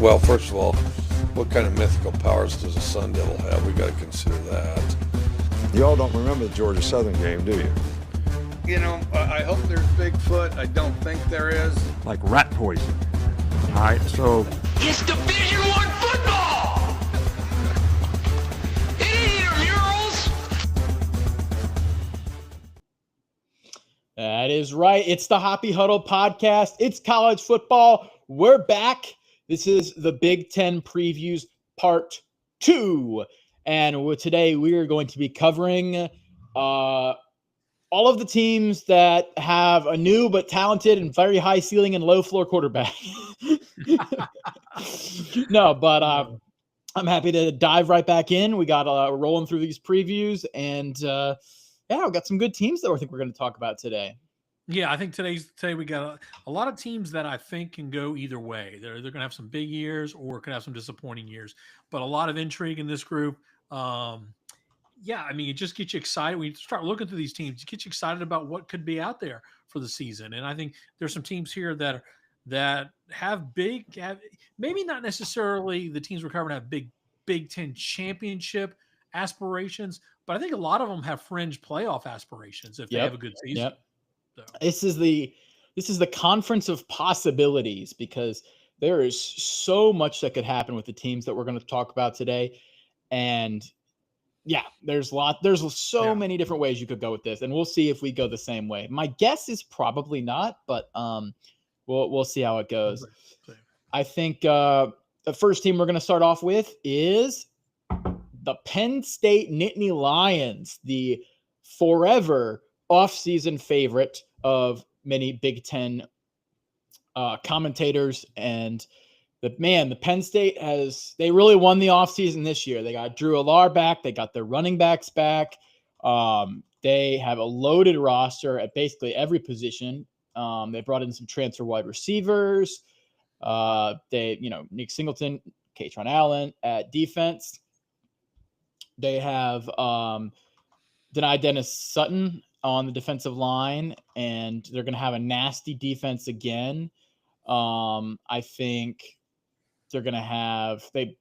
Well, first of all, what kind of mythical powers does a Sun Devil have? We got to consider that. You all don't remember the Georgia Southern game, do you? You know, I hope there's Bigfoot. I don't think there is. Like rat poison. All right, so It's Division I football! It ain't intramurals! That is right. It's the Hoppy Huddle podcast. It's college football. We're back. This is the Big Ten Previews Part 2. And today we are going to be covering all of the teams that have a new but talented and very high ceiling and low floor quarterback. No, but I'm happy to dive right back in. We got rolling through these previews, and we've got some good teams that I think we're going to talk about today. Yeah, I think today we got a lot of teams that I think can go either way. They're going to have some big years or could have some disappointing years, but a lot of intrigue in this group. It just gets you excited when you start looking through these teams. It gets you excited about what could be out there for the season. And I think there's some teams here that have maybe not necessarily the teams we're covering have big Big Ten championship aspirations, but I think a lot of them have fringe playoff aspirations if they have a good season. Yep. So. This is the conference of possibilities, because there is so much that could happen with the teams that we're going to talk about today. And there's so many different ways you could go with this, and we'll see if we go the same way. My guess is probably not, but we'll see how it goes. I think the first team we're going to start off with is the Penn State Nittany Lions, the forever off-season favorite of many Big Ten commentators. And the Penn State they really won the offseason this year. They got Drew Allar back. They got their running backs back. They have a loaded roster at basically every position. They brought in some transfer wide receivers. Nick Singleton, Katron Allen at defense. They have denied Dennis Sutton on the defensive line, and they're going to have a nasty defense again. I think they're going to have they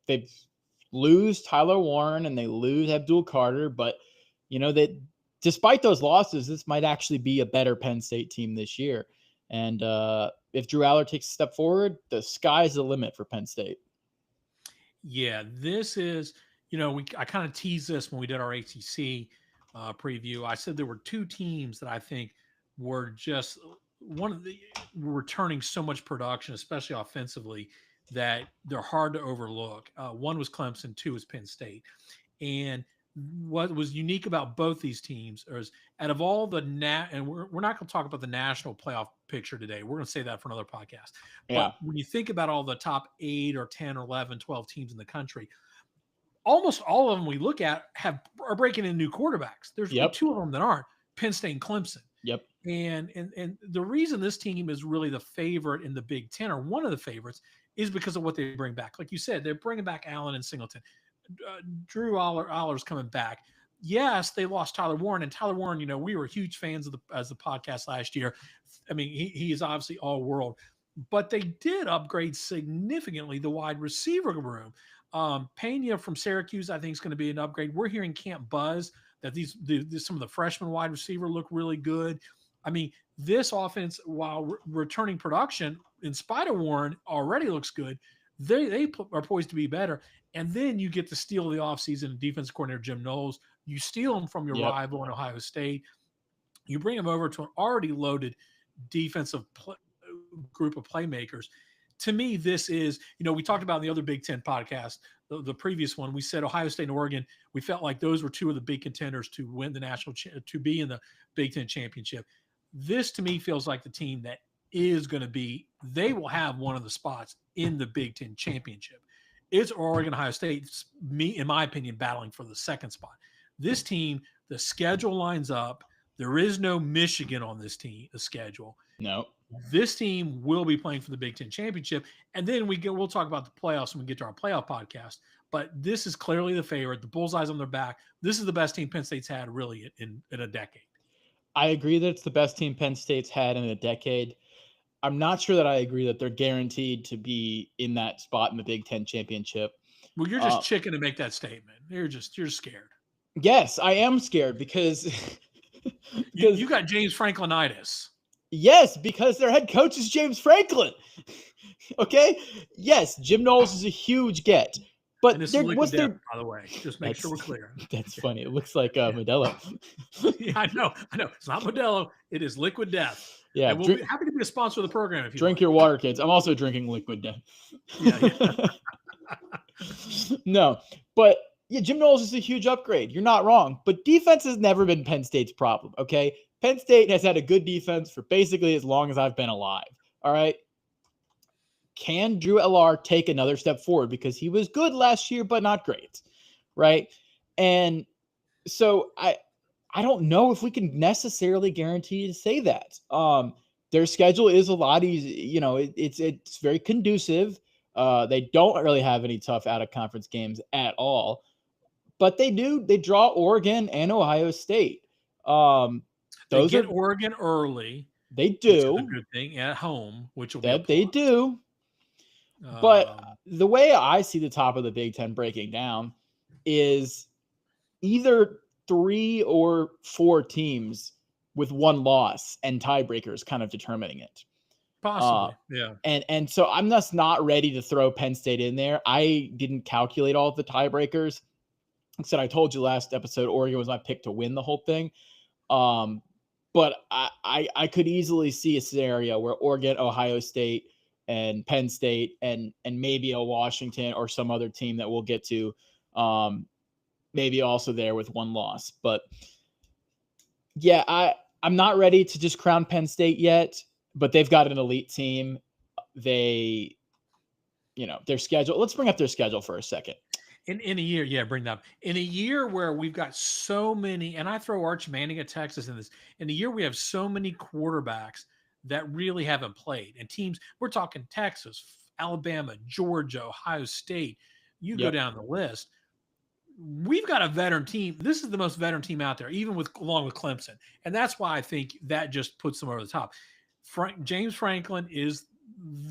lose Tyler Warren and they lose Abdul Carter, but that despite those losses, this might actually be a better Penn State team this year. And if Drew Allar takes a step forward, the sky's the limit for Penn State. Yeah, this is I kind of teased this when we did our ACC preview. I said there were two teams that I think were just were returning so much production, especially offensively, that they're hard to overlook. One was Clemson, two was Penn State. And what was unique about both these teams is out of all the and we're not going to talk about the national playoff picture today. We're going to say that for another podcast. Yeah. But when you think about all the top 8 or 10 or 11, 12 teams in the country, almost all of them we look at are breaking in new quarterbacks. There's two of them that aren't, Penn State and Clemson. Yep. And the reason this team is really the favorite in the Big Ten, or one of the favorites, is because of what they bring back. Like you said, they're bringing back Allen and Singleton. Drew Allar's coming back. Yes, they lost Tyler Warren, and Tyler Warren, we were huge fans of the podcast last year. I mean, he is obviously all world, but they did upgrade significantly the wide receiver room. Pena from Syracuse, I think, is going to be an upgrade. We're hearing Camp Buzz that some of the freshman wide receiver look really good. I mean, this offense, while returning production, in spite of Warren, already looks good. They are poised to be better. And then you get to steal the offseason defense coordinator Jim Knowles. You steal him from your rival in Ohio State. You bring him over to an already loaded defensive group of playmakers. To me, this is, we talked about in the other Big Ten podcast, the previous one, we said Ohio State and Oregon, we felt like those were two of the big contenders to win the to be in the Big Ten championship. This, to me, feels like the team that is going to be, they will have one of the spots in the Big Ten championship. It's Oregon, Ohio State, in my opinion, battling for the second spot. This team, the schedule lines up. There is no Michigan on this team, the schedule. No. This team will be playing for the Big Ten championship. And then we'll talk about the playoffs when we get to our playoff podcast. But this is clearly the favorite. The bullseye's on their back. This is the best team Penn State's had really in a decade. I agree that it's the best team Penn State's had in a decade. I'm not sure that I agree that they're guaranteed to be in that spot in the Big Ten championship. Well, you're just chicken to make that statement. You're scared. Yes, I am scared because You got James Franklinitis. yes, because their head coach is James Franklin. Okay, yes, Jim Knowles is a huge get, but And this there is liquid was death, there. by the way. Just make sure we're clear. That's funny. It looks like Modelo. Yeah, I know. It's not Modelo. It is Liquid Death. Yeah, And we'll be happy to be a sponsor of the program if you drink like. your water, kids. I'm also drinking Liquid Death. Yeah. No, but yeah, Jim Knowles is a huge upgrade. You're not wrong, but defense has never been Penn State's problem. Okay, Penn State has had a good defense for basically as long as I've been alive. All right. Can Drew LR take another step forward? Because he was good last year, but not great. Right. And so I don't know if we can necessarily guarantee to say that. Their schedule is a lot easy. You know, it's very conducive. They don't really have any tough out of conference games at all, but they draw Oregon and Ohio State. They get Oregon early. They do. Which is a good thing at home, which will that be they do. But the way I see the top of the Big Ten breaking down is either 3 or 4 teams with one loss and tiebreakers kind of determining it. Possibly, yeah. And so I'm just not ready to throw Penn State in there. I didn't calculate all of the tiebreakers. Like I said, I told you last episode, Oregon was my pick to win the whole thing. But I could easily see a scenario where Oregon, Ohio State, and Penn State, and maybe a Washington or some other team that we'll get to, maybe also there with one loss. But yeah, I'm not ready to just crown Penn State yet, but they've got an elite team. They, their schedule. Let's bring up their schedule for a second. In a year, yeah, bring that up. In a year where we've got so many, and I throw Arch Manning at Texas in this, in a year we have so many quarterbacks that really haven't played. And teams, we're talking Texas, Alabama, Georgia, Ohio State. You go down the list. We've got a veteran team. This is the most veteran team out there, even along with Clemson. And that's why I think that just puts them over the top. James Franklin is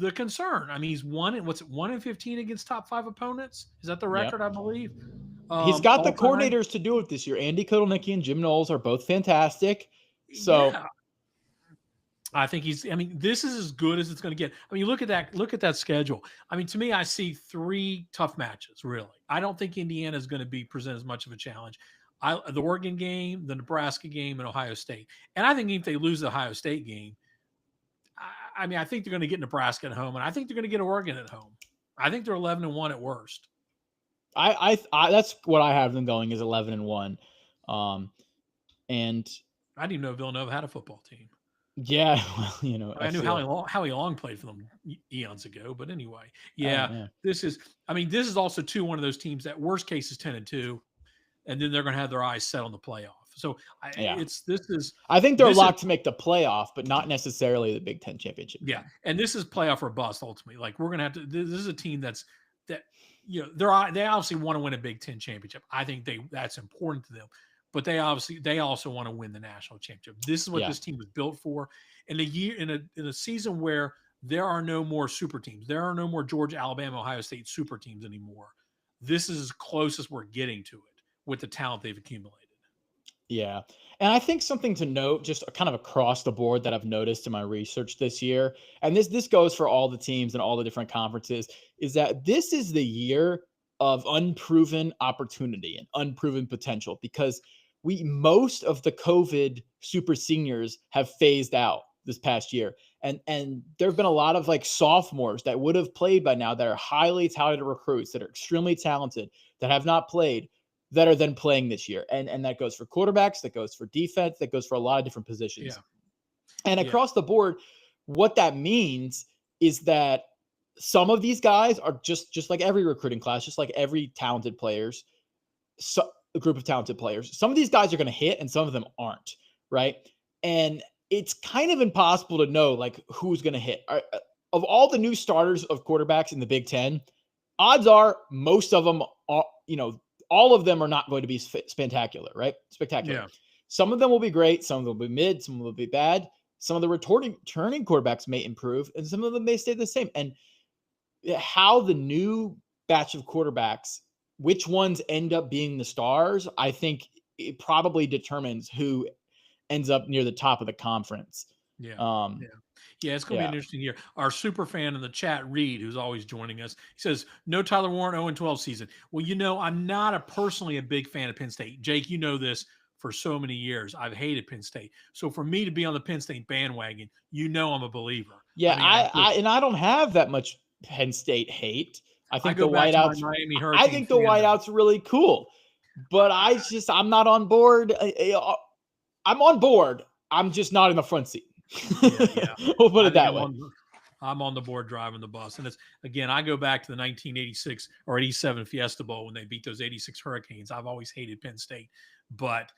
the concern. I mean, he's 1 in 15 against top 5 opponents. Is that the record? I believe. He's got the coordinators to do it this year. Andy Kotelnicki and Jim Knowles are both fantastic. So yeah. I think this is as good as it's going to get. I mean, you look at that schedule. I mean, to me, I see 3 tough matches, really. I don't think Indiana is going to present as much of a challenge. The Oregon game, the Nebraska game, and Ohio State. And I think if they lose the Ohio State game, I think they're going to get Nebraska at home, and I think they're going to get Oregon at home. I think they're 11-1 at worst. I that's what I have them going is 11-1. And I didn't even know Villanova had a football team. Yeah, well, I knew Howie Long played for them eons ago, but anyway, this is also one of those teams that worst case is 10-2, and then they're going to have their eyes set on the playoff. So I think they're locked to make the playoff, but not necessarily the Big Ten championship. Yeah, and this is playoff or bust ultimately. Like we're going to have to. This is a team they obviously want to win a Big Ten championship. I think that's important to them. But they also want to win the national championship. This is what this team was built for. In a season where there are no more super teams, there are no more Georgia, Alabama, Ohio State super teams anymore. This is as close as we're getting to it with the talent they've accumulated. Yeah. And I think something to note, just kind of across the board that I've noticed in my research this year, and this goes for all the teams and all the different conferences, is that this is the year of unproven opportunity and unproven potential, because most of the COVID super seniors have phased out this past year. And there have been a lot of like sophomores that would have played by now that are highly talented recruits, that are extremely talented, that have not played, that are then playing this year. And that goes for quarterbacks, that goes for defense, that goes for a lot of different positions. Yeah. And across the board, what that means is that some of these guys are just like every recruiting class, just like every talented players, a group of talented players. Some of these guys are going to hit and some of them aren't, right? And it's kind of impossible to know like who's going to hit. Of all the new starters of quarterbacks in the Big Ten, odds are most of them are, all of them are not going to be spectacular, right? Spectacular. Yeah. Some of them will be great. Some of them will be mid. Some will be bad. Some of the returning quarterbacks may improve, and some of them may stay the same. And how the new batch of quarterbacks, which ones end up being the stars, I think it probably determines who ends up near the top of the conference. Yeah. Um, Yeah, it's going to be an interesting year. Our super fan in the chat, Reed, who's always joining us, he says, no Tyler Warren 0-12 season. Well, I'm not personally a big fan of Penn State. Jake, you know this for so many years. I've hated Penn State. So for me to be on the Penn State bandwagon, I'm a believer. Yeah, I don't have that much Penn State hate. I think the whiteouts. I think the whiteouts are really cool, but I'm not on board. I'm on board. I'm just not in the front seat. Yeah. We'll put it that way. I'm on the board driving the bus. And I go back to the 1986 or 87 Fiesta Bowl when they beat those 86 Hurricanes. I've always hated Penn State, but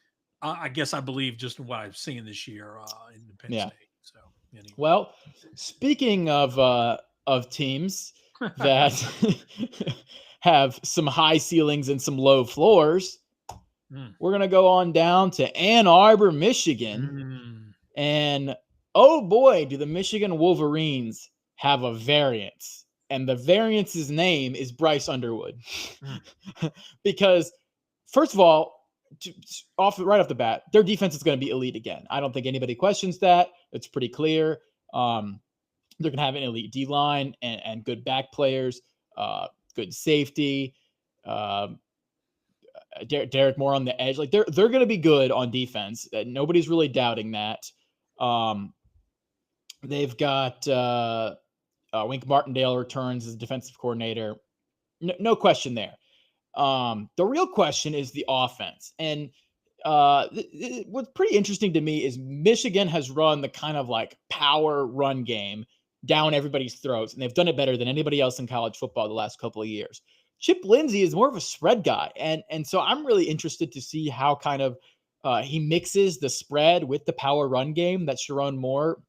I guess I believe just in what I've seen this year in Penn State. So anyway. Well, speaking of teams that have some high ceilings and some low floors, we're going to go on down to Ann Arbor, Michigan. And oh boy, do the Michigan Wolverines have a variance. And the variance's name is Bryce Underwood. Because, first of all, right off the bat, their defense is going to be elite again. I don't think anybody questions that. It's pretty clear. They're going to have an elite D-line and good back players, good safety, Derek Moore on the edge. Like they're going to be good on defense. Nobody's really doubting that. They've got Wink Martindale returns as defensive coordinator. No question there. The real question is the offense. And what's pretty interesting to me is Michigan has run the kind of like power run game down everybody's throats, and they've done it better than anybody else in college football the last couple of years. Chip Lindsey is more of a spread guy. And so I'm really interested to see how kind of he mixes the spread with the power run game that Sharon Moore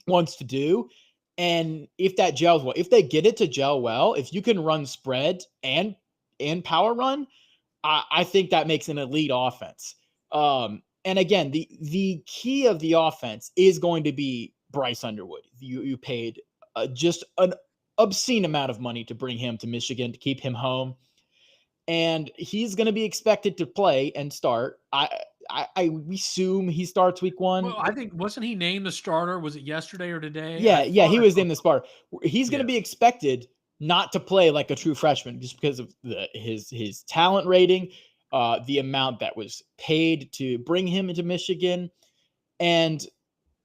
wants to do. And if that gels well, if they get it to gel well, if you can run spread and power run, I think that makes an elite offense. And again, the key of the offense is going to be Bryce Underwood. You paid just an obscene amount of money to bring him to Michigan, to keep him home. And he's going to be expected to play and start. I assume he starts week 1. Well, I think, wasn't he named the starter? Was it yesterday or today? Yeah, he was named the starter. He's going to be expected not to play like a true freshman just because of his talent rating, the amount that was paid to bring him into Michigan. And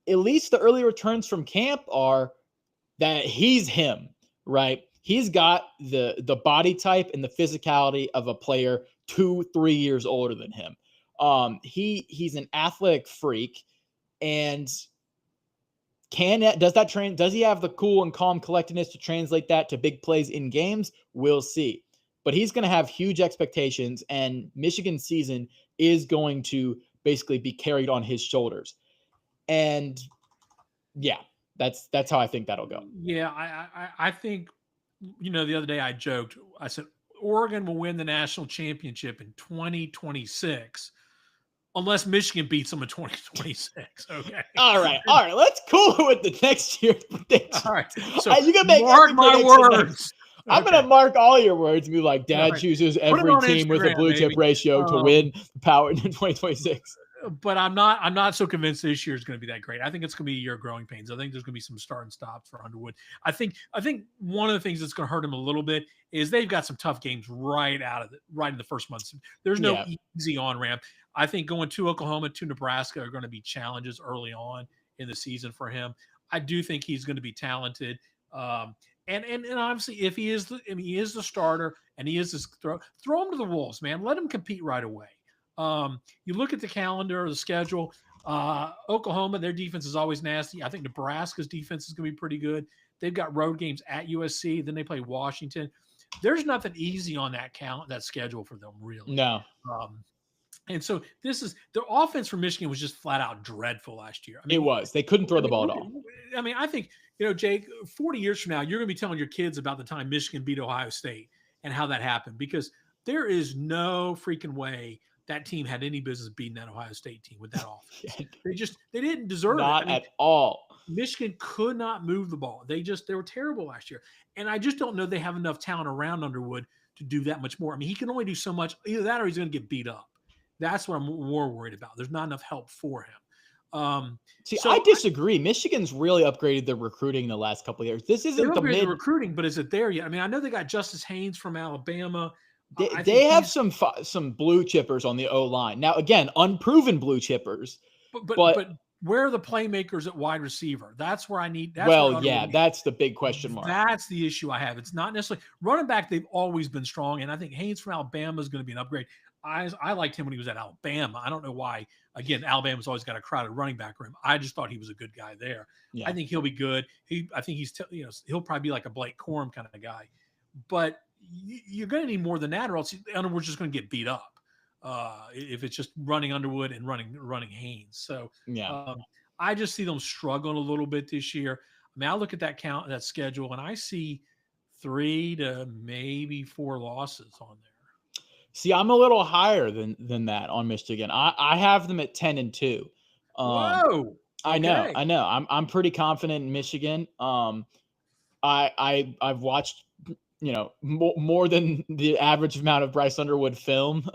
at least the early returns from camp are that he's him, right? He's got the body type and the physicality of a player 2-3 years older than him. He's an athletic freak, and does he have the cool and calm collectedness to translate that to big plays in games? We'll see. But he's going to have huge expectations, and Michigan's season is going to basically be carried on his shoulders. And yeah, that's how I think that'll go. Yeah, I think, the other day I joked. I said Oregon will win the national championship in 2026 unless Michigan beats them in 2026. Okay. All right. Let's cool with the next year's prediction. All right. So you can make mark my words. I'm going to mark all your words and be like, Dad chooses every team with a blue chip ratio to win the power in 2026. But I'm not so convinced this year is going to be that great. I think it's going to be a year of growing pains. I think there's going to be some start and stops for Underwood. I think one of the things that's going to hurt him a little bit is they've got some tough games right in the first month. There's no easy on ramp. I think going to Oklahoma, to Nebraska are going to be challenges early on in the season for him. I do think he's going to be talented. And obviously if he is the starter and he is this throw him to the wolves, man. Let him compete right away. You look at the calendar, the schedule, Oklahoma, their defense is always nasty. I think Nebraska's defense is going to be pretty good. They've got road games at USC. Then they play Washington. There's nothing easy on that schedule for them, really. No. And so the offense for Michigan was just flat out dreadful last year. It was. They couldn't throw the ball at all. I think, Jake, 40 years from now, you're going to be telling your kids about the time Michigan beat Ohio State and how that happened, because there is no freaking way that team had any business beating that Ohio State team with that offense. They didn't deserve it. Not at all. Michigan could not move the ball. They were terrible last year. And I just don't know they have enough talent around Underwood to do that much more. I mean, he can only do so much. Either that or he's going to get beat up. That's what I'm more worried about. There's not enough help for him. I disagree. Michigan's really upgraded their recruiting in the last couple of years. This isn't the recruiting, but is it there yet? I mean, I know they got Justice Haynes from Alabama. They have some blue chippers on the O-line. Now, again, unproven blue chippers. But where are the playmakers at wide receiver? That's where I need. That's the big question mark. That's the issue I have. It's not necessarily running back. They've always been strong, and I think Haynes from Alabama is going to be an upgrade. I liked him when he was at Alabama. I don't know why. Again, Alabama's always got a crowded running back room. I just thought he was a good guy there. Yeah. I think he'll be good. I think he'll probably be like a Blake Corum kind of guy. But you're going to need more than that, or else Underwood's just going to get beat up. If it's just running Underwood and running Haynes. So I just see them struggling a little bit this year. I mean, I look at that schedule, and I see 3 to maybe 4 losses on there. See, I'm a little higher than that on Michigan. I have them at 10-2. Whoa! Okay. I know. I'm pretty confident in Michigan. I've watched more than the average amount of Bryce Underwood film.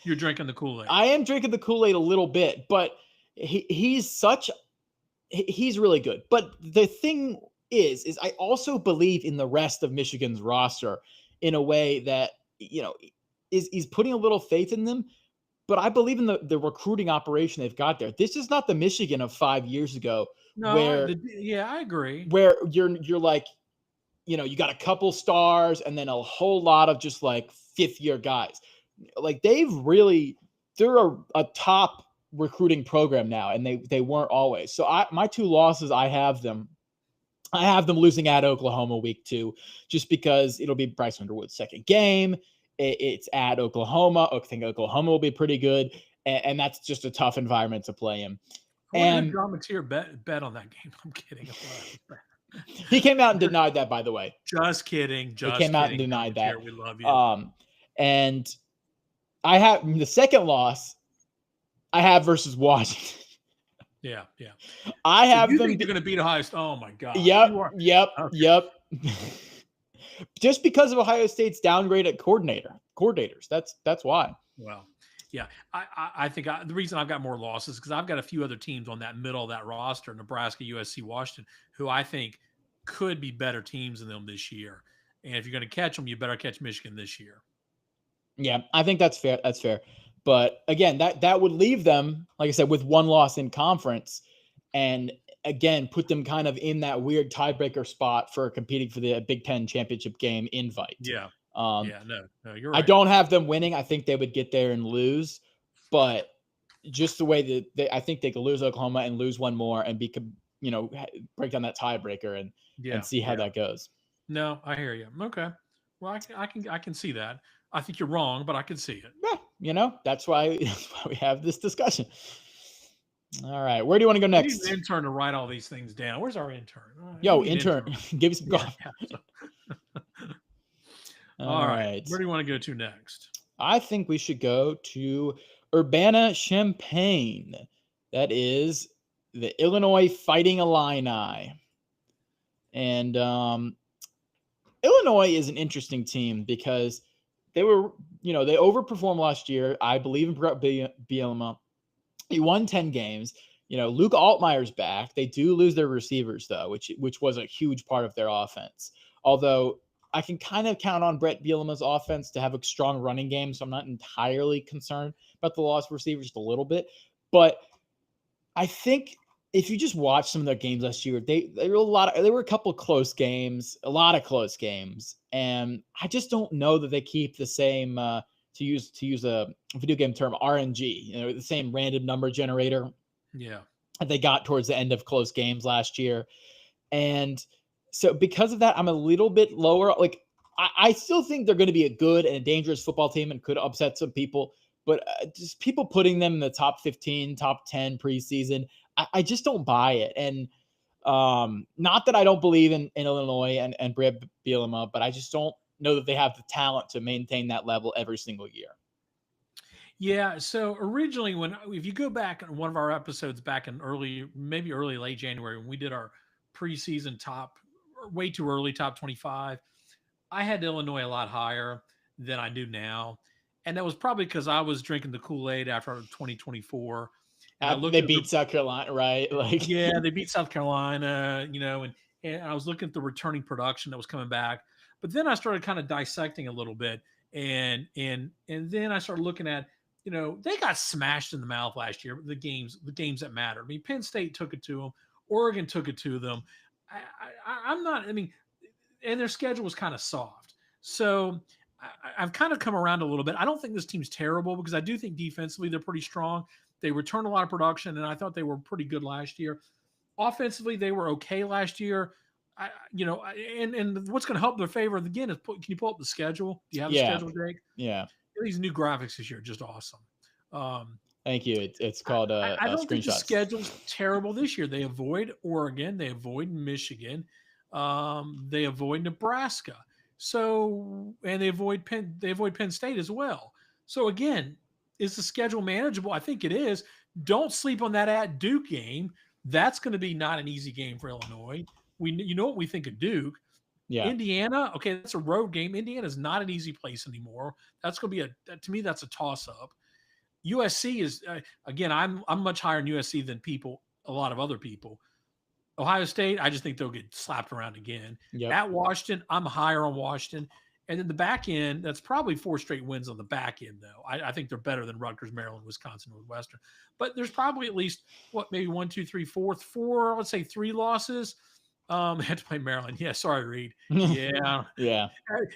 You're drinking the Kool-Aid. I am drinking the Kool-Aid a little bit, but he's really good. But the thing is I also believe in the rest of Michigan's roster in a way that, he's putting a little faith in them, but I believe in the recruiting operation they've got there. This is not the Michigan of 5 years ago. I agree. Where you're like, you got a couple stars and then a whole lot of just like 5th-year guys. Like they're a top recruiting program now, and they weren't always. So my 2 losses, I have them losing at Oklahoma week 2, just because it'll be Bryce Underwood's second game. It's at Oklahoma. I think Oklahoma will be pretty good, and that's just a tough environment to play in. And Dramateer bet on that game. I'm kidding. He came out and denied that, by the way. Just kidding. He came out and denied that. We love you. And I have the second loss I have versus Washington. Yeah. I have them. Think they're going to beat Ohio State? Oh my God. Yep. Just because of Ohio State's downgrade at coordinators. That's why. Well, yeah. I think the reason I've got more losses is because I've got a few other teams on that middle of that roster: Nebraska, USC, Washington, who I think could be better teams than them this year. And if you're going to catch them, you better catch Michigan this year. Yeah, I think that's fair. That's fair. But again, that would leave them, like I said, with 1 loss in conference, and again, put them kind of in that weird tiebreaker spot for competing for the Big Ten championship game invite. Yeah. No, you're right. I don't have them winning. I think they would get there and lose, but just the way that I think they could lose Oklahoma and lose 1 more and break down that tiebreaker and see how that goes. No, I hear you. Okay. Well, I can see that. I think you're wrong, but I can see it. Yeah, that's why we have this discussion. All right, where do you want to go next? We need an intern to write all these things down. Where's our intern? Yo, intern, give me some coffee. All right, where do you want to go to next? I think we should go to Urbana-Champaign. That is the Illinois Fighting Illini. And Illinois is an interesting team because they were, they overperformed last year. I believe in Brett Bielema. He won 10 games. Luke Altmaier's back. They do lose their receivers, though, which was a huge part of their offense. Although I can kind of count on Brett Bielema's offense to have a strong running game, so I'm not entirely concerned about the lost receivers, just a little bit. But I think if you just watch some of their games last year, there were a couple of close games, a lot of close games, and I just don't know that they keep the same to use a video game term, RNG, the same random number generator. Yeah, that they got towards the end of close games last year, and so because of that, I'm a little bit lower. Like I still think they're going to be a good and a dangerous football team and could upset some people, but just people putting them in the top 15, top 10 preseason, I just don't buy it. And not that I don't believe in Illinois and Brett Bielema, but I just don't know that they have the talent to maintain that level every single year. Yeah. So originally, if you go back in one of our episodes back in maybe early late January, when we did our preseason way too early top 25, I had Illinois a lot higher than I do now, and that was probably because I was drinking the Kool-Aid after 2024, and I looked They at beat South Carolina, right? Like, yeah, they beat South Carolina, and I was looking at the returning production that was coming back. But then I started kind of dissecting a little bit, and then I started looking at, they got smashed in the mouth last year. The games that matter. I mean, Penn State took it to them. Oregon took it to them. I'm not. I mean, and their schedule was kind of soft. So I've kind of come around a little bit. I don't think this team's terrible because I do think defensively they're pretty strong. They returned a lot of production, and I thought they were pretty good last year. Offensively, they were okay last year. And what's going to help their favor again is can you pull up the schedule? Do you have the yeah, schedule, Jake? yeah. These new graphics this year are just awesome. Thank you. It's called I don't think the screenshots. schedule's terrible this year. They avoid Oregon, they avoid Michigan, they avoid Nebraska. So, and they avoid Penn State as well. So again, is the schedule manageable? I think it is. Don't sleep on that at Duke game. That's going to be not an easy game for Illinois. You know what we think of Duke. Yeah. Indiana, okay, that's a road game. Indiana is not an easy place anymore. That's going to be to me, that's a toss up. USC is again, I'm much higher in USC than a lot of other people. Ohio State, I just think they'll get slapped around again. Yep. At Washington, I'm higher on Washington. And then the back end, that's probably 4 straight wins on the back end, though. I think they're better than Rutgers, Maryland, Wisconsin, Northwestern. But there's probably at least, maybe 1, 2, 3, 4, let's say 3 losses. Had to play Maryland. Yeah, sorry, Reed. Yeah. Yeah.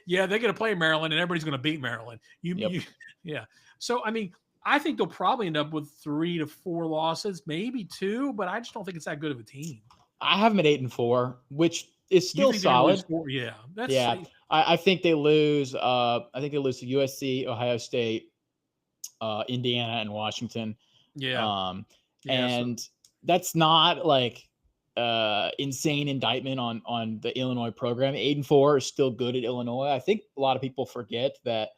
Yeah, they're going to play Maryland, and everybody's going to beat Maryland. Yeah. So, I mean, I think they'll probably end up with 3 to 4 losses, maybe 2, but I just don't think it's that good of a team. I have them at 8-4, which is still solid. Yeah. I think they lose. I think they lose to USC, Ohio State, Indiana, and Washington. Yeah. And that's not like insane indictment on the Illinois program. 8-4 is still good at Illinois. I think a lot of people forget that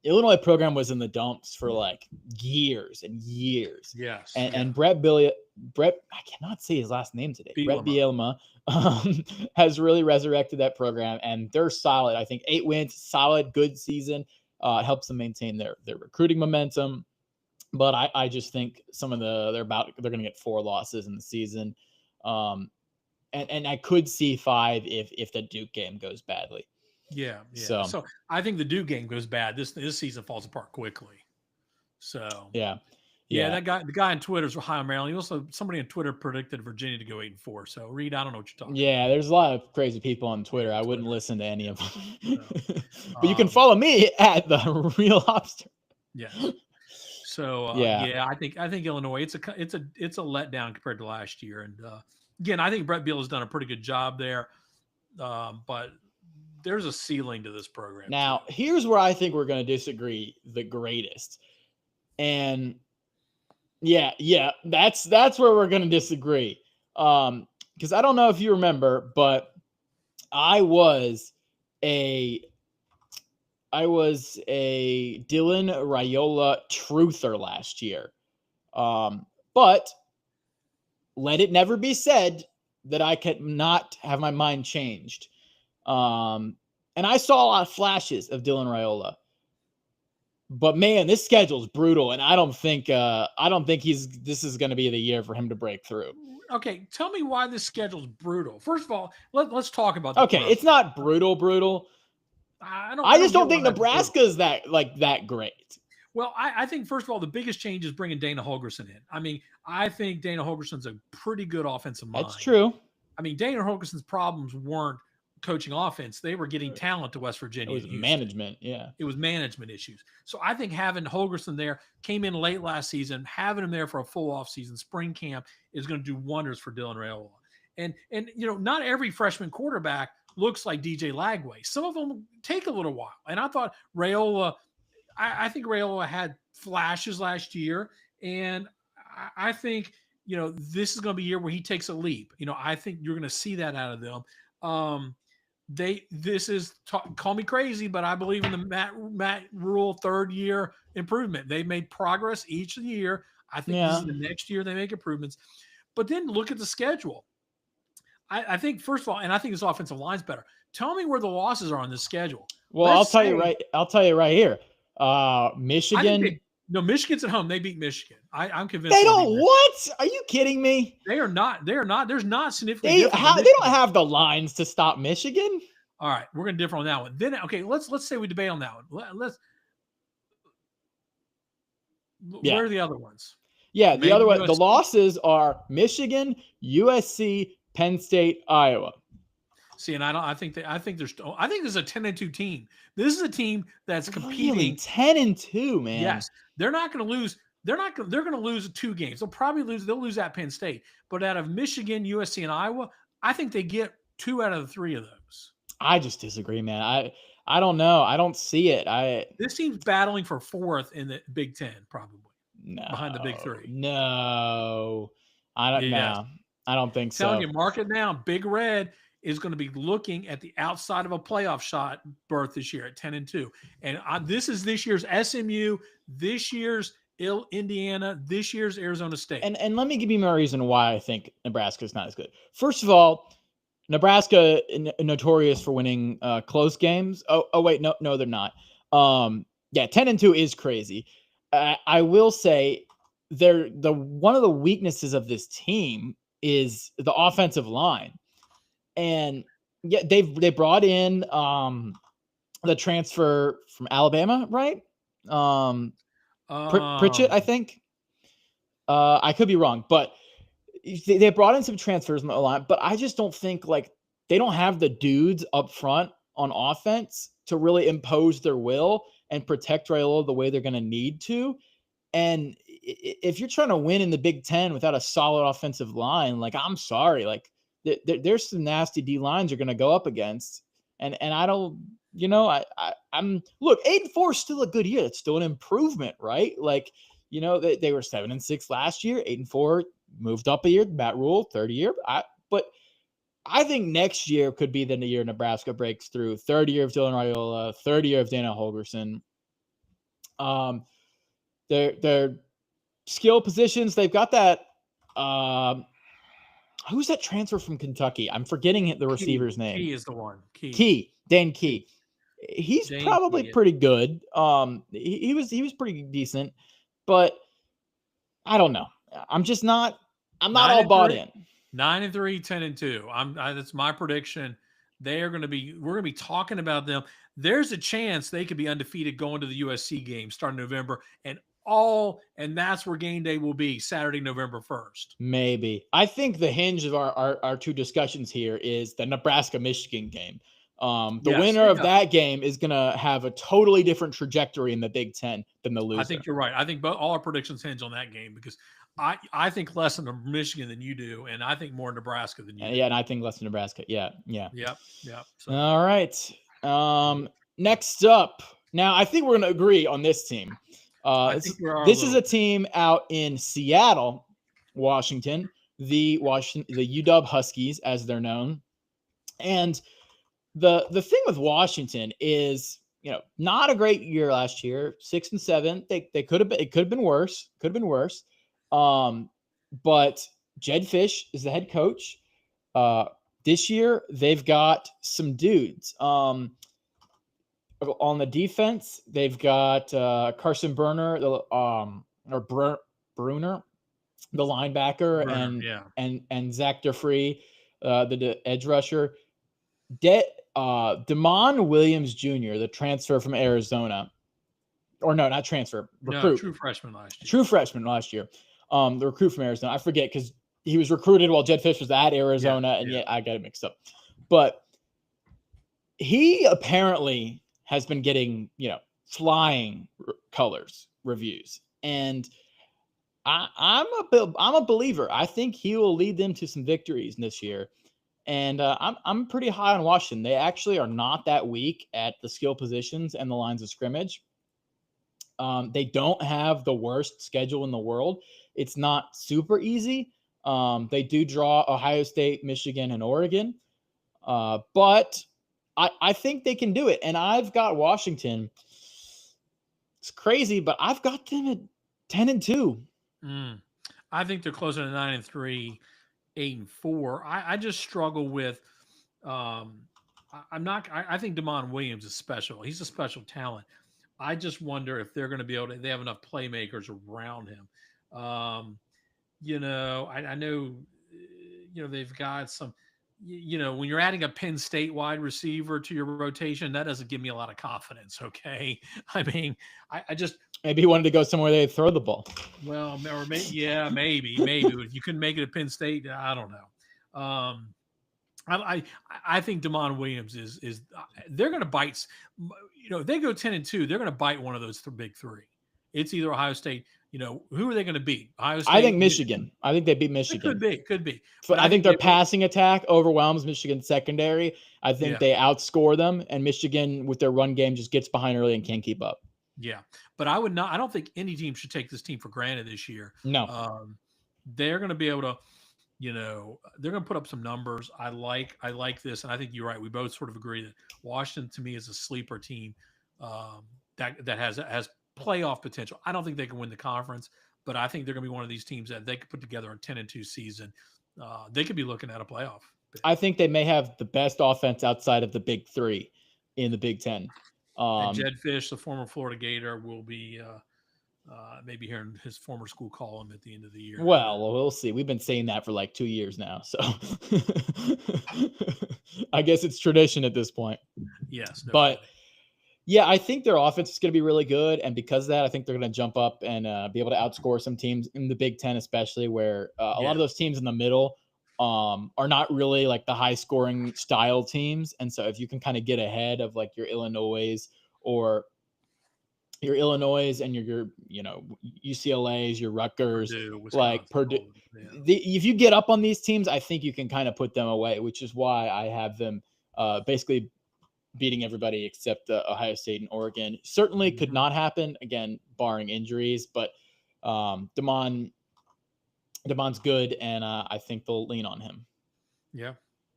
Illinois program was in the dumps for like years and years. Yes. And Brett, I cannot say his last name today. Brett Bielema has really resurrected that program, and they're solid. I think 8 wins, solid, good season. Helps them maintain their recruiting momentum. But I just think some of they're going to get 4 losses in the season. And I could see 5 if the Duke game goes badly. Yeah. So I think the Duke game goes bad. This season falls apart quickly. So yeah. The guy on Twitter is high on Maryland. Also, somebody on Twitter predicted Virginia to go 8-4. So Reed, I don't know what you're talking about. Yeah, there's a lot of crazy people on Twitter. I wouldn't listen to any of them. But you can follow me at the Real Lobster. Yeah. So I think Illinois, it's a letdown compared to last year. And again, I think Brett Beal has done a pretty good job there. But there's a ceiling to this program. Now, here's where I think we're going to disagree the greatest. And that's where we're going to disagree. Because I don't know if you remember, but I was a Dylan Raiola truther last year. But let it never be said that I cannot have my mind changed. And I saw a lot of flashes of Dylan Raiola. But man, this schedule's brutal, and I don't think this is going to be the year for him to break through. Okay, tell me why this schedule's brutal. First of all, let's talk about. It's not brutal. I just don't think Nebraska is that great. Well, I think first of all, the biggest change is bringing Dana Holgorsen in. I mean, I think Dana Holgorsen's a pretty good offensive mind. That's true. I mean, Dana Holgorsen's problems weren't coaching offense. They were getting talent to West Virginia. It was management. Yeah. It was management issues. So I think having Holgorsen there, came in late last season, having him there for a full off season, spring camp is going to do wonders for Dylan Raiola. And not every freshman quarterback looks like DJ Lagway. Some of them take a little while. And I thought Raiola, I think Raiola had flashes last year. And I think, this is going to be a year where he takes a leap. I think you're going to see that out of them. call me crazy, but I believe in the Matt Rule third year improvement. They made progress each year. I think this is the next year they make improvements. But then look at the schedule. I think, first of all, and I think this offensive line's better. Tell me where the losses are on this schedule. Well, I'll tell you right here. Michigan. Michigan's at home. They beat Michigan. I'm convinced. They don't. What? Are you kidding me? They are not. There's not significant. They don't have the lines to stop Michigan. All right, we're going to differ on that one. Then, okay, let's say we debate on that one. Where are the other ones? Yeah, the other one. The losses are Michigan, USC, Penn State, Iowa. See, and I think this is a 10-2 team. This is a team that's competing. Really? 10-2, man. Yes, they're not going to lose. They're going to lose 2 games. They'll lose at Penn State. But out of Michigan, USC, and Iowa, I think they get 2 out of the 3 of those. I just disagree, man. I don't know. I don't see it. This team's battling for 4th in the Big Ten, probably. No, behind the Big 3. No, I don't know. I don't think so. Telling you, mark it down. Big Red is going to be looking at the outside of a playoff shot berth this year at 10-2. And this is this year's SMU, this year's Indiana, this year's Arizona State. And let me give you my reason why I think Nebraska is not as good. First of all, Nebraska notorious for winning close games. Oh wait, no, they're not. 10-2 is crazy. I will say one of the weaknesses of this team is the offensive line. And yeah, they brought in the transfer from Alabama, right? Pritchett, I think. I could be wrong, but they brought in some transfers on the line, but I just don't think they don't have the dudes up front on offense to really impose their will and protect Raiola the way they're going to need to. And if you're trying to win in the Big Ten without a solid offensive line, I'm sorry, there's some nasty D lines you're going to go up against. And I don't, I'm look, 8-4 is still a good year. It's still an improvement, right? They were 7-6 last year, 8-4 moved up a year, Matt Rule, third year. But I think next year could be the year Nebraska breaks through. Third year of Dylan Raiola, third year of Dana Holgorsen. Their skill positions, they've got that. Who's that transfer from Kentucky? I'm forgetting the receiver's name. Key is the one. Dan Key. He's probably pretty good. He was pretty decent, but I don't know. I'm not all bought in. 9-3, 10-2. That's my prediction. We're going to be talking about them. There's a chance they could be undefeated going to the USC game starting November, and that's where game day will be, Saturday, November 1st. Maybe. I think the hinge of our two discussions here is the Nebraska-Michigan game. The winner of that game is going to have a totally different trajectory in the Big Ten than the loser. I think you're right. I think all our predictions hinge on that game because I think less in Michigan than you do, and I think more Nebraska than you do. Yeah, and I think less in Nebraska. Yeah. Yep. So. All right. Next up. Now, I think we're going to agree on this team. This is a team out in Seattle, Washington, the UW Huskies, as they're known. And the thing with Washington is, not a great year last year, 6-7. It could have been worse. But Jed Fish is the head coach. This year they've got some dudes. On the defense, they've got Carson Bruner, Bruner, the linebacker, and Zach DeFree, the edge rusher. Damon Williams Jr., the transfer from Arizona, or no, not transfer, recruit. No, true freshman last year. The recruit from Arizona. I forget because he was recruited while Jed Fish was at Arizona, and yet I got it mixed up. But he apparently has been getting, flying colors reviews. And I'm a believer. I think he will lead them to some victories this year. And I'm pretty high on Washington. They actually are not that weak at the skill positions and the lines of scrimmage. They don't have the worst schedule in the world. It's not super easy. They do draw Ohio State, Michigan, and Oregon. But I think they can do it. And I've got Washington. It's crazy, but I've got them at 10-2. I think they're closer to 9-3, 8-4. I just struggle with. I think Damon Williams is special. He's a special talent. I just wonder if they're going to be able to. They have enough playmakers around him. I know. They've got some. When you're adding a Penn State wide receiver to your rotation, that doesn't give me a lot of confidence. Okay, I mean, I just maybe he wanted to go somewhere they throw the ball. Well, or maybe if you couldn't make it at Penn State, I don't know. I think Damon Williams is they're going to bite. If they go 10-2, they're going to bite one of those big three. It's either Ohio State. Who are they going to beat? Ohio State. I think Michigan. I think they beat Michigan. It could be. But I think their passing attack overwhelms Michigan's secondary. I think they outscore them, and Michigan with their run game just gets behind early and can't keep up. Yeah, but I don't think any team should take this team for granted this year. No, they're going to be able to. They're going to put up some numbers. I like this, and I think you're right. We both sort of agree that Washington, to me, is a sleeper team that has playoff potential. I don't think they can win the conference, but I think they're going to be one of these teams that they could put together a 10-2 season. They could be looking at a playoff. I think they may have the best offense outside of the big three in the Big Ten. And Jed Fish, the former Florida Gator, will be maybe hearing his former school call him at the end of the year. Well, we'll see. We've been saying that for like 2 years now, so I guess it's tradition at this point. Yes, but yeah, I think their offense is going to be really good, and because of that, I think they're going to jump up and be able to outscore some teams in the Big Ten, especially where a lot of those teams in the middle are not really like the high scoring style teams. And so if you can kind of get ahead of like your Illinois and your UCLA's, your Rutgers, Purdue, like Purdue, if you get up on these teams, I think you can kind of put them away, which is why I have them basically beating everybody except Ohio State and Oregon. Certainly could not happen, again, barring injuries, but Damon's good, and I think they'll lean on him. Yeah,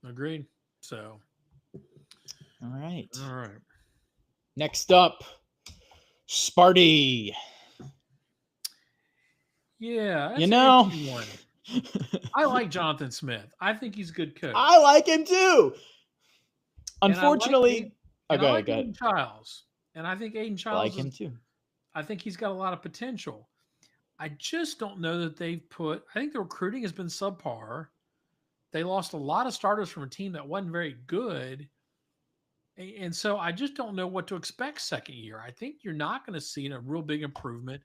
agreed. So, all right. Next up, Sparty. Yeah, I like Jonathan Smith. I think he's a good coach. I like him too. Unfortunately, go ahead. Aiden Childs, and I think Aiden Childs. I like him too. I think he's got a lot of potential. I just don't know that they've put. I think the recruiting has been subpar. They lost a lot of starters from a team that wasn't very good, and so I just don't know what to expect second year. I think you're not going to see a real big improvement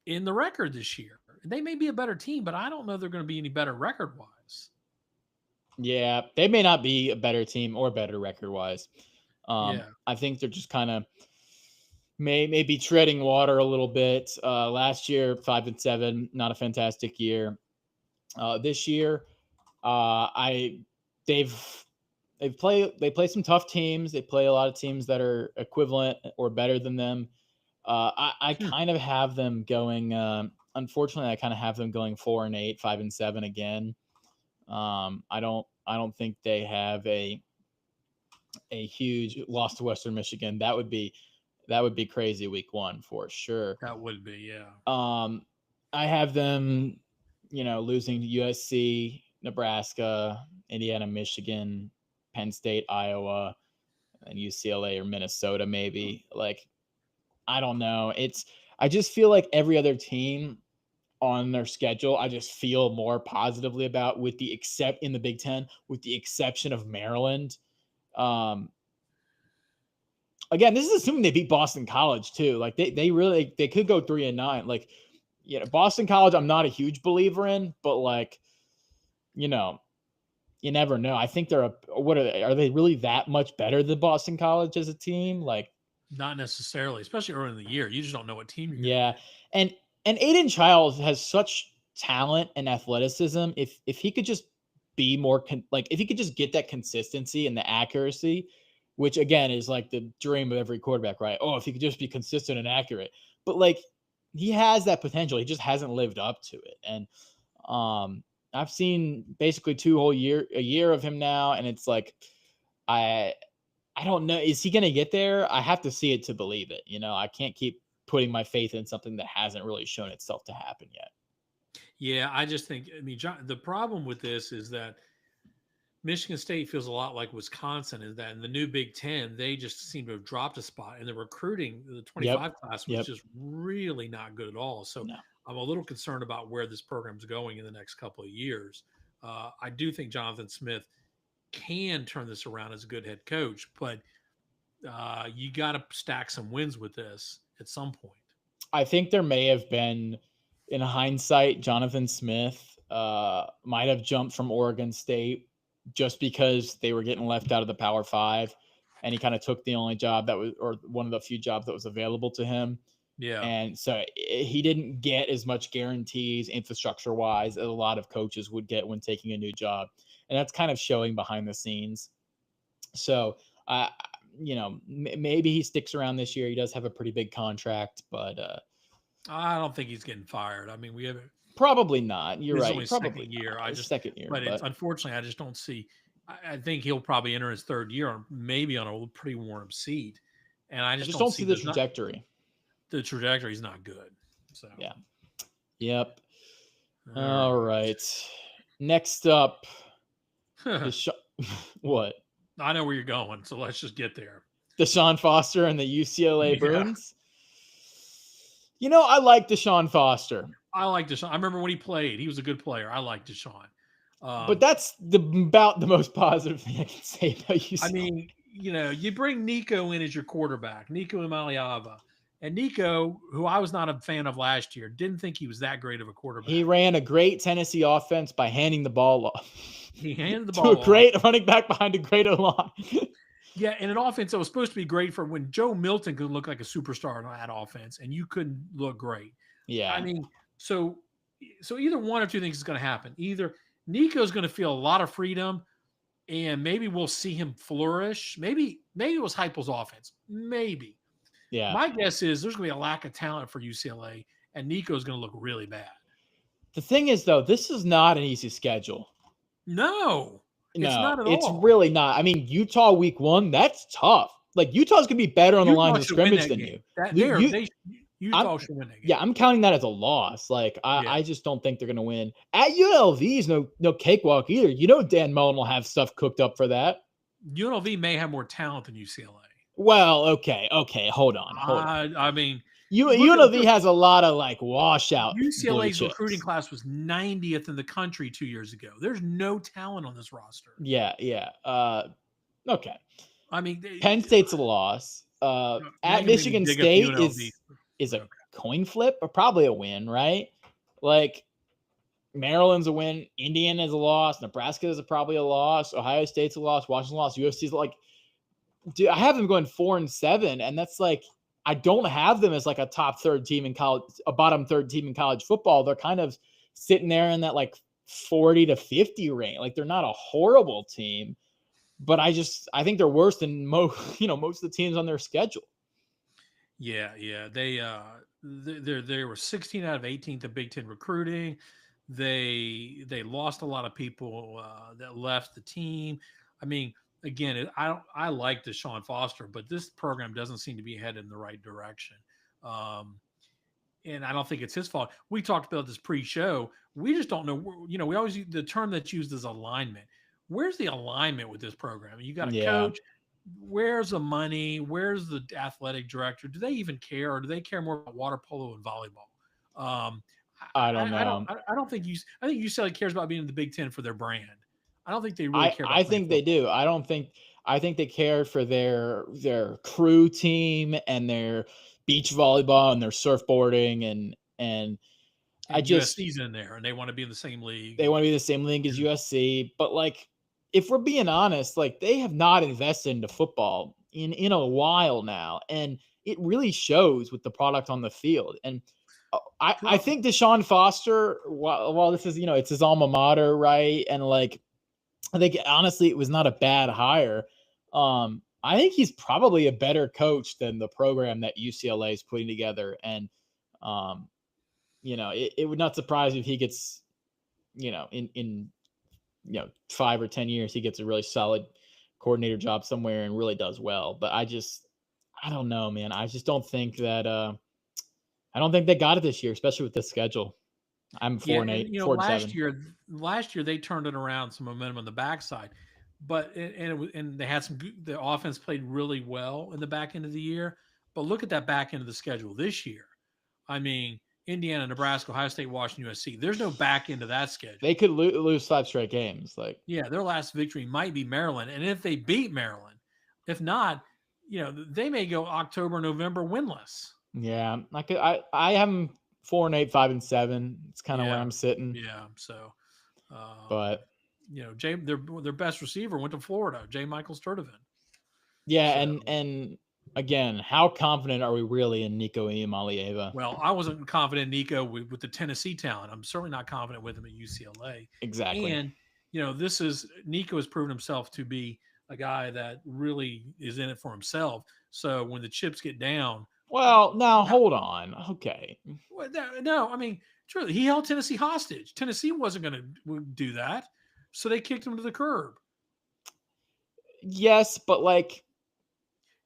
in the record this year. They may be a better team, but I don't know they're going to be any better record-wise. Yeah, they may not be a better team or better record-wise. I think they're just kind of maybe treading water a little bit. Last year, 5-7, not a fantastic year. This year, they play some tough teams. They play a lot of teams that are equivalent or better than them. I kind of have them going. Unfortunately, I kind of have them going 4-8, 5-7 again. I don't think they have a huge loss to Western Michigan. That would be crazy week one for sure. That would be, yeah. I have them, losing to USC, Nebraska, Indiana, Michigan, Penn State, Iowa, and UCLA or Minnesota, maybe. Like, I don't know. I just feel like every other team on their schedule, I just feel more positively about, in the Big Ten, with the exception of Maryland. Again, this is assuming they beat Boston College too. Like they could go 3-9. Like, Boston College, I'm not a huge believer in, but like, you never know. I think what are they? Are they really that much better than Boston College as a team? Like, not necessarily, especially early in the year. You just don't know what team you're going to be. And Aiden Childs has such talent and athleticism. If he could just be more if he could just get that consistency and the accuracy, which again is like the dream of every quarterback, right? Oh, if he could just be consistent and accurate. But like, he has that potential. He just hasn't lived up to it. And I've seen basically a year of him now, and it's like I I don't know. Is he going to get there? I have to see it to believe it. I can't keep putting my faith in something that hasn't really shown itself to happen yet. Yeah, I just think, I mean, John, the problem with this is that Michigan State feels a lot like Wisconsin, is that in the new Big Ten, they just seem to have dropped a spot. And the recruiting, the 25 class was just really not good at all. So No. I'm a little concerned about where this program's going in the next couple of years. I do think Jonathan Smith can turn this around as a good head coach, but you got to stack some wins with this at some point. I think there may have been, in hindsight, Jonathan Smith might have jumped from Oregon State just because they were getting left out of the Power Five, and he kind of took the only job that was, or one of the few jobs that was available to him. Yeah. And so he didn't get as much guarantees infrastructure wise as a lot of coaches would get when taking a new job. And that's kind of showing behind the scenes. So, maybe he sticks around this year. He does have a pretty big contract, but I don't think he's getting fired. I mean, we have probably not. You're right. Only Probably second year. not. Second year, but it's unfortunately, I just don't see. I think he'll probably enter his third year, or maybe on a pretty warm seat. And I just don't see the trajectory. The trajectory is not good. So yeah. Yep. All right. Next up, what? I know where you're going, so let's just get there. Deshaun Foster and the UCLA Bruins. I like Deshaun Foster. I like Deshaun. I remember when he played; he was a good player. I like Deshaun. But that's about the most positive thing I can say about UCLA. I mean, you bring Nico in as your quarterback, Nico Imaliava. And Nico, who I was not a fan of last year, didn't think he was that great of a quarterback. He ran a great Tennessee offense by handing the ball off. He handed the ball to a great running back behind a great O-line. Yeah, and an offense that was supposed to be great for when Joe Milton could look like a superstar on that offense, and you couldn't look great. Yeah. I mean, so either one or two things is going to happen. Either Nico's going to feel a lot of freedom, and maybe we'll see him flourish. Maybe it was Heupel's offense. Maybe. Yeah. My guess is there's going to be a lack of talent for UCLA, and Nico's going to look really bad. The thing is, though, this is not an easy schedule. No, it's not at all. It's really not. I mean, Utah week 1, that's tough. Like, Utah's going to be better on the line of scrimmage than you. Utah should win that game. Yeah, I'm counting that as a loss. Like, I just don't think they're going to win. At UNLV is no cakewalk either. Dan Mullen will have stuff cooked up for that. UNLV may have more talent than UCLA. Well, okay. Hold on. I mean, UNLV has a lot of washout. UCLA's recruiting class was 90th in the country 2 years ago. There's no talent on this roster. Yeah. Okay. I mean, Penn State's a loss. At Michigan State is a coin flip, or probably a win, right? Like, Maryland's a win. Indiana is a loss. Nebraska is probably a loss. Ohio State's a loss. Washington's a loss. USC's dude, I have them going 4-7, and that's I don't have them as a top third team in college, a bottom third team in college football. They're kind of sitting there in that 40 to 50 range. They're not a horrible team, but I think they're worse than most of the teams on their schedule. Yeah. They were 16 out of 18th in Big Ten recruiting. They lost a lot of people that left the team. I mean, again, I like Deshaun Foster, but this program doesn't seem to be headed in the right direction. And I don't think it's his fault. We talked about this pre-show. We just don't know. We always use the term that's used as alignment. Where's the alignment with this program? You got a coach. Where's the money? Where's the athletic director? Do they even care, or do they care more about water polo and volleyball? I don't know. I think UCLA cares about being in the Big Ten for their brand. I don't think they really care about I think they do. I think they care for their crew team and their beach volleyball and their surfboarding and USC's in there, and they want to be in the same league. They want to be in the same league as USC, but if we're being honest, they have not invested into football in a while now, and it really shows with the product on the field. And I think Deshaun Foster, while this is it's his alma mater, right? And I think honestly it was not a bad hire. I think he's probably a better coach than the program that UCLA is putting together. And it would not surprise me if he gets, in 5 or 10 years, he gets a really solid coordinator job somewhere and really does well. But I don't know, man. I just don't think that I don't think they got it this year, especially with this schedule. I'm 4-8, and 4-7. last year they turned it around, some momentum on the backside, but and they had the offense played really well in the back end of the year. But look at that back end of the schedule this year. I mean, Indiana, Nebraska, Ohio State, Washington, USC. There's no back end of that schedule. They could lose 5 straight games. Like, yeah, their last victory might be Maryland, and if they beat Maryland, if not, they may go October, November winless. yeah, I have them 4-8, 5-7. It's kind of where I'm sitting. Yeah, so, but their best receiver went to Florida, J. Michael Sturdivant. Yeah, so, and again, how confident are we really in Nico Iamaleava? Well, I wasn't confident in Nico with the Tennessee talent. I'm certainly not confident with him at UCLA. Exactly. And Nico has proven himself to be a guy that really is in it for himself. So when the chips get down. Well, now hold on. Okay. No, I mean, truly, he held Tennessee hostage. Tennessee wasn't going to do that. So they kicked him to the curb. Yes, but like,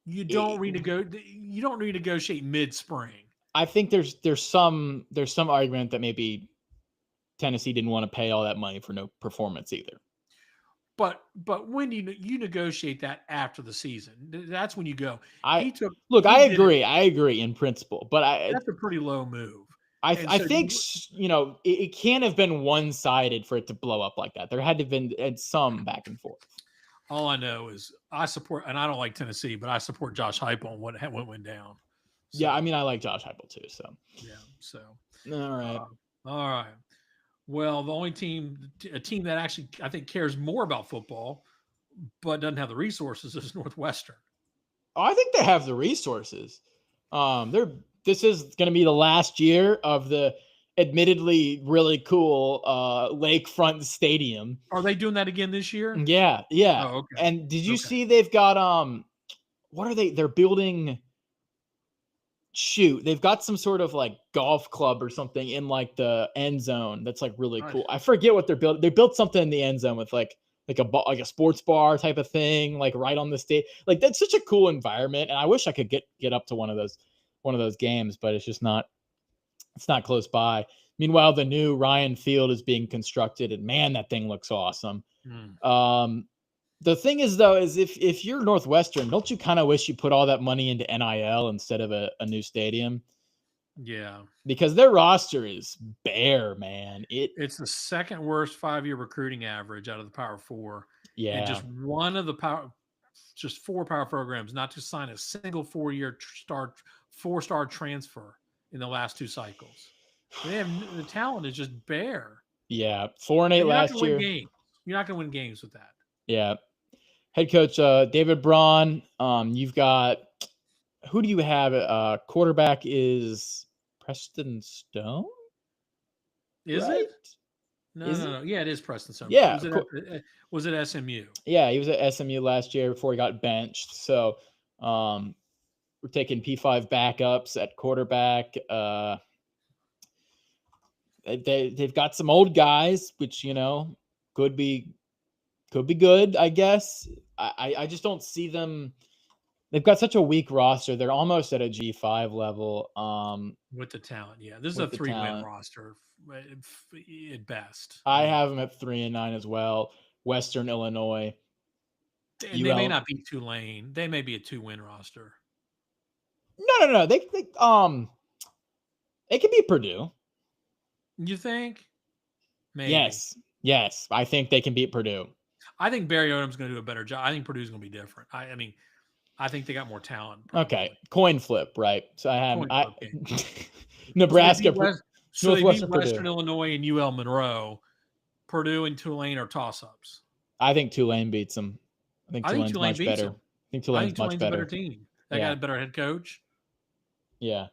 you don't renegotiate mid-spring. I think there's some argument that maybe Tennessee didn't want to pay all that money for no performance either. But when you negotiate that after the season, that's when you go. I agree in principle, but that's a pretty low move. I think it can't have been one-sided for it to blow up like that. There had to have been some back and forth. All I know is I support, and I don't like Tennessee, but I support Josh Heupel on what went down. So, yeah, I mean, I like Josh Heupel too. So yeah, so all right. Well, the only a team that actually I think cares more about football, but doesn't have the resources is Northwestern. Oh, I think they have the resources. This is going to be the last year of the admittedly really cool lakefront stadium. Are they doing that again this year? Yeah. Oh, okay. And did you see they've got what are they? They're building. Shoot, they've got some sort of like golf club or something in like the end zone. That's like really cool. I forget what they're building. They built something in the end zone with like a sports bar type of thing, like right on the stage. Like that's such a cool environment, and I wish I could get up to one of those games, but it's just not. It's not close by. Meanwhile, the new Ryan Field is being constructed, and man, that thing looks awesome. The thing is, though, is if you're Northwestern, don't you kind of wish you put all that money into NIL instead of a new stadium? Yeah. Because their roster is bare, man. It's the second worst 5-year recruiting average out of the Power Four. Yeah. And just one of just 4 power programs not to sign a single 4-star transfer in the last 2 cycles. They have the talent is just bare. Yeah. 4-8 last year. You're not going to win games with that. Yeah. Head coach David Braun. You've got who do you have? Quarterback is Preston Stone. Is it? No. Yeah, it is Preston Stone. Yeah. Was it SMU? Yeah, he was at SMU last year before he got benched. So we're taking P5 backups at quarterback. They've got some old guys, which could be good, I guess. I just don't see them. They've got such a weak roster. They're almost at a G5 level. With the talent, yeah. This is a 3-win roster at best. I have them at 3-9 as well. Western Illinois. And they may not be Tulane. They may be a 2-win roster. No. They could be Purdue. You think? Maybe. Yes. I think they can beat Purdue. I think Barry Odom's going to do a better job. I think Purdue's going to be different. I think they got more talent. Probably. Okay, coin flip, right? So I have Nebraska, so they beat Western Illinois and UL Monroe. Purdue and Tulane are toss-ups. I think Tulane beats them. I think Tulane's much better. I think Tulane's much better. A better team. They got a better head coach. Yeah,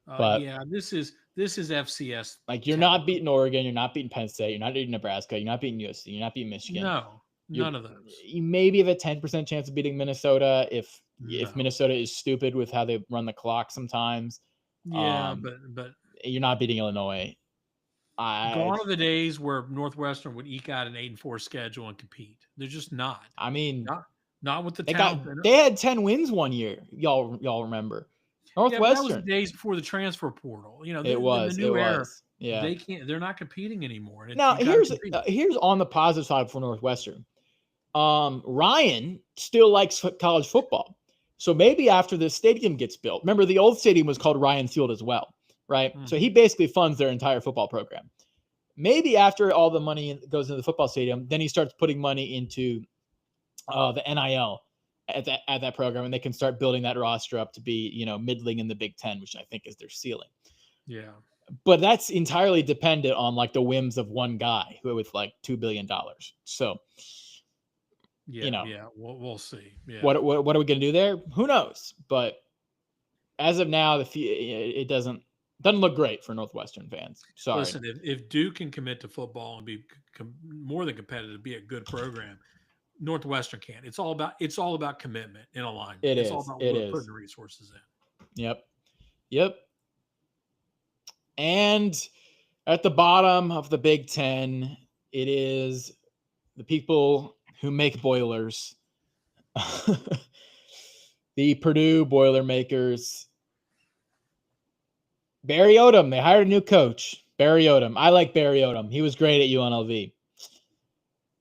but this is FCS. Like you're not beating Oregon, you're not beating Penn State, you're not beating Nebraska, you're not beating USC, you're not beating Michigan. No, none of those. You maybe have a 10% chance of beating Minnesota if Minnesota is stupid with how they run the clock sometimes. Yeah, but you're not beating Illinois. Gone are the days where Northwestern would eke out an 8-4 schedule and compete. They're just not. Not with the They talent. had 10 wins one year. Y'all remember? Yeah, but that was the Northwestern. days before the transfer portal. You know, It in the was. It new era, was. Yeah. they're not competing anymore. And Now you got to here's compete. here's on the positive side for Northwestern. Ryan still likes college football. So maybe after the stadium gets built, remember the old stadium was called Ryan Field as well, right? So he basically funds their entire football program. Maybe after all the money goes into the football stadium, then he starts putting money into the NIL at that program, and they can start building that roster up to be, middling in the Big Ten, which I think is their ceiling. Yeah. But that's entirely dependent on like the whims of one guy who with like $2 billion. So, Yeah. We'll see. Yeah. what are we going to do there? Who knows? But as of now, it doesn't look great for Northwestern fans. Sorry. Listen, if Duke can commit to football and be more than competitive, be a good program, Northwestern can't. It's all about commitment and alignment. It's all about putting the resources in. Yep. And at the bottom of the Big Ten, it is the people who make boilers. The Purdue Boilermakers. Barry Odom. They hired a new coach. Barry Odom. I like Barry Odom. He was great at UNLV.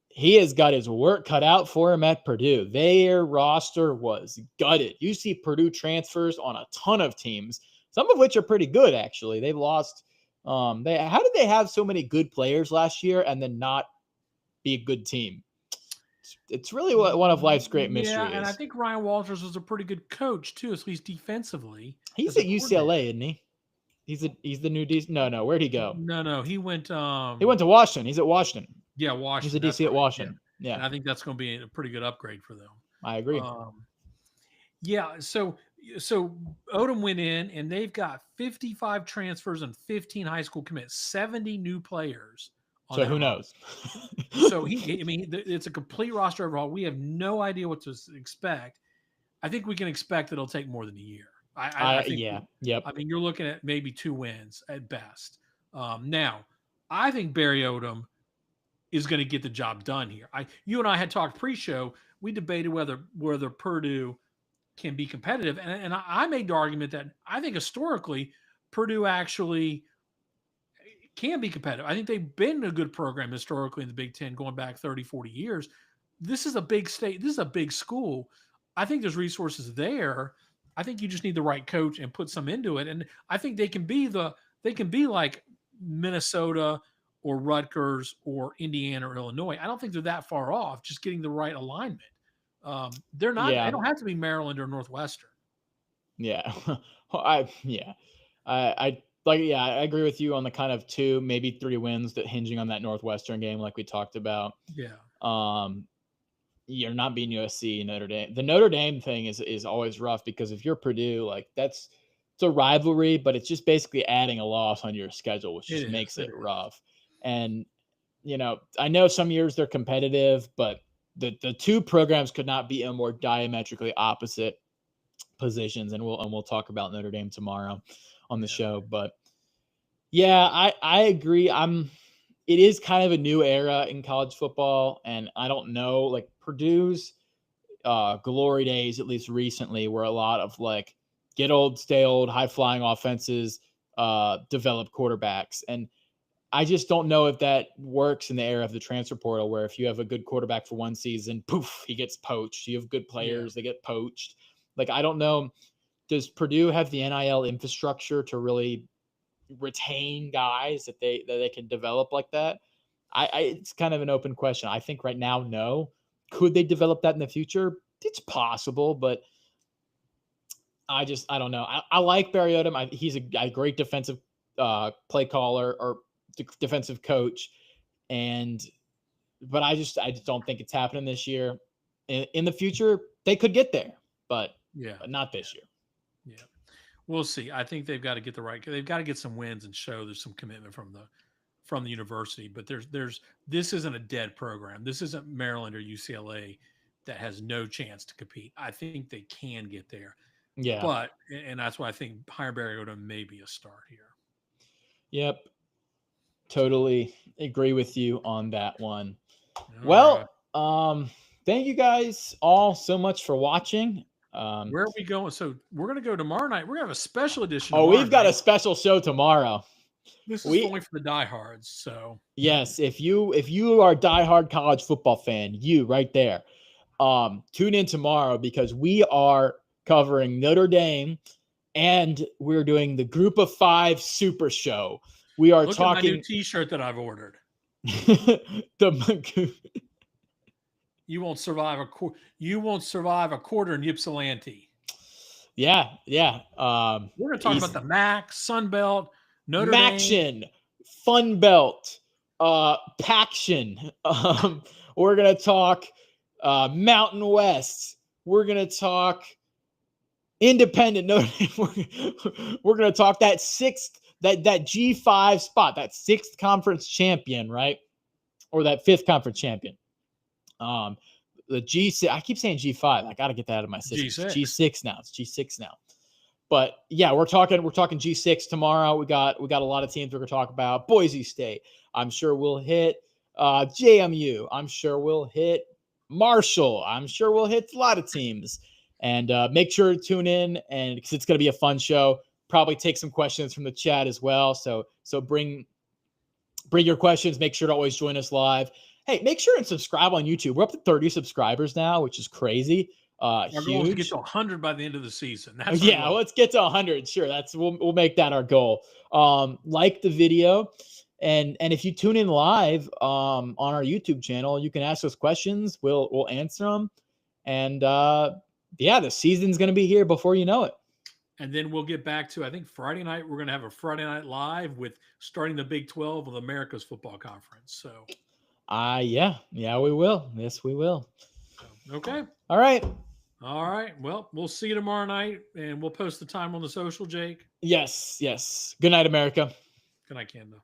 He has got his work cut out for him at Purdue. Their roster was gutted. You see Purdue transfers on a ton of teams, some of which are pretty good, actually. They've lost. How did they have so many good players last year and then not be a good team? It's really what one of life's great mysteries. Yeah, and I think Ryan Walters was a pretty good coach too, at least defensively. He's at UCLA, isn't he? He's the new DC. No, where'd he go? No, he went. He went to Washington. He's at Washington. Yeah, Washington. He's a DC at Washington. Yeah. And I think that's going to be a pretty good upgrade for them. I agree. Yeah, so Odom went in, and they've got 55 transfers and 15 high school commits, 70 new players. So who knows? So it's a complete roster overhaul. We have no idea what to expect. I think we can expect that it'll take more than a year. I think, Yep. I mean, you're looking at maybe 2 wins at best. Now, I think Barry Odom is going to get the job done here. You and I had talked pre-show. We debated whether Purdue can be competitive, and I made the argument that I think historically Purdue actually can be competitive. I think they've been a good program historically in the Big Ten going back 30, 40 years. This is a big state. This is a big school. I think there's resources there. I think you just need the right coach and put some into it. And I think they can be like Minnesota or Rutgers or Indiana or Illinois. I don't think they're that far off, just getting the right alignment. They're not, they don't have to be Maryland or Northwestern. Yeah. I agree with you on the kind of 2, maybe 3 wins that hinging on that Northwestern game, like we talked about. Yeah. You're not beating USC, Notre Dame. The Notre Dame thing is always rough because if you're Purdue, like it's a rivalry, but it's just basically adding a loss on your schedule, which just makes it rough. And, I know some years they're competitive, but the 2 programs could not be in more diametrically opposite positions. And we'll talk about Notre Dame tomorrow on the show. But yeah, I agree. It is kind of a new era in college football. And I don't know, like Purdue's glory days, at least recently, were a lot of like get old, stay old, high flying offenses, develop quarterbacks. And I just don't know if that works in the era of the transfer portal, where if you have a good quarterback for one season, poof, he gets poached. You have good players, they get poached. Like, I don't know. Does Purdue have the NIL infrastructure to really retain guys that they can develop like that? It's kind of an open question. I think right now, no. Could they develop that in the future? It's possible, but I don't know. I like Barry Odom. He's a great defensive play caller or defensive coach, but I just don't think it's happening this year. In the future, they could get there, but not this year. Yeah, we'll see. I think they've got to get they've got to get some wins and show there's some commitment from the university. But this isn't a dead program. This isn't Maryland or UCLA that has no chance to compete. I think they can get there. Yeah, and that's why I think hire Barry Odom may be a start here. Yep, totally agree with you on that one. Well, thank you guys all so much for watching. Where are we going? So we're going to go tomorrow night. We're going to have a special edition. Oh, tomorrow we've got a night. special show tomorrow. This is only for the diehards. So yes, if you are a diehard college football fan, you right there, tune in tomorrow because we are covering Notre Dame, and we're doing the Group of Five Super Show. We are look at my talking new T-shirt that I've ordered. the You won't survive a quarter in Ypsilanti. yeah. We're going to talk about the MAC, Sun Belt, Notre Dame. Maction, Fun Belt, Paction. We're gonna talk Mountain West. We're gonna talk Independent. We're gonna talk that G5 spot, that sixth conference champion, right? Or that fifth conference champion. The G6. I keep saying G5. I got to get that out of my system. G6 now. It's G6 now. But yeah, we're talking G6 tomorrow. We got a lot of teams we're gonna talk about. Boise State. I'm sure we'll hit JMU. I'm sure we'll hit Marshall. I'm sure we'll hit a lot of teams. And make sure to tune in, and because it's gonna be a fun show. Probably take some questions from the chat as well. So bring your questions. Make sure to always join us live. Hey, make sure and subscribe on YouTube. We're up to 30 subscribers now, which is crazy. Our goal is to get Huge. to 100 by the end of the season. That's Yeah, let's get to 100. Sure, we'll make that our goal. Like the video, and if you tune in live on our YouTube channel, you can ask us questions. We'll answer them, and yeah, the season's gonna be here before you know it. And then we'll get back to, I think, Friday night. We're going to have a Friday night live with starting the Big 12 of America's Football Conference. So, yeah, we will. Yes, we will. Okay. All right. Well, we'll see you tomorrow night, and we'll post the time on the social, Jake. Yes. Good night, America. Good night, Canada.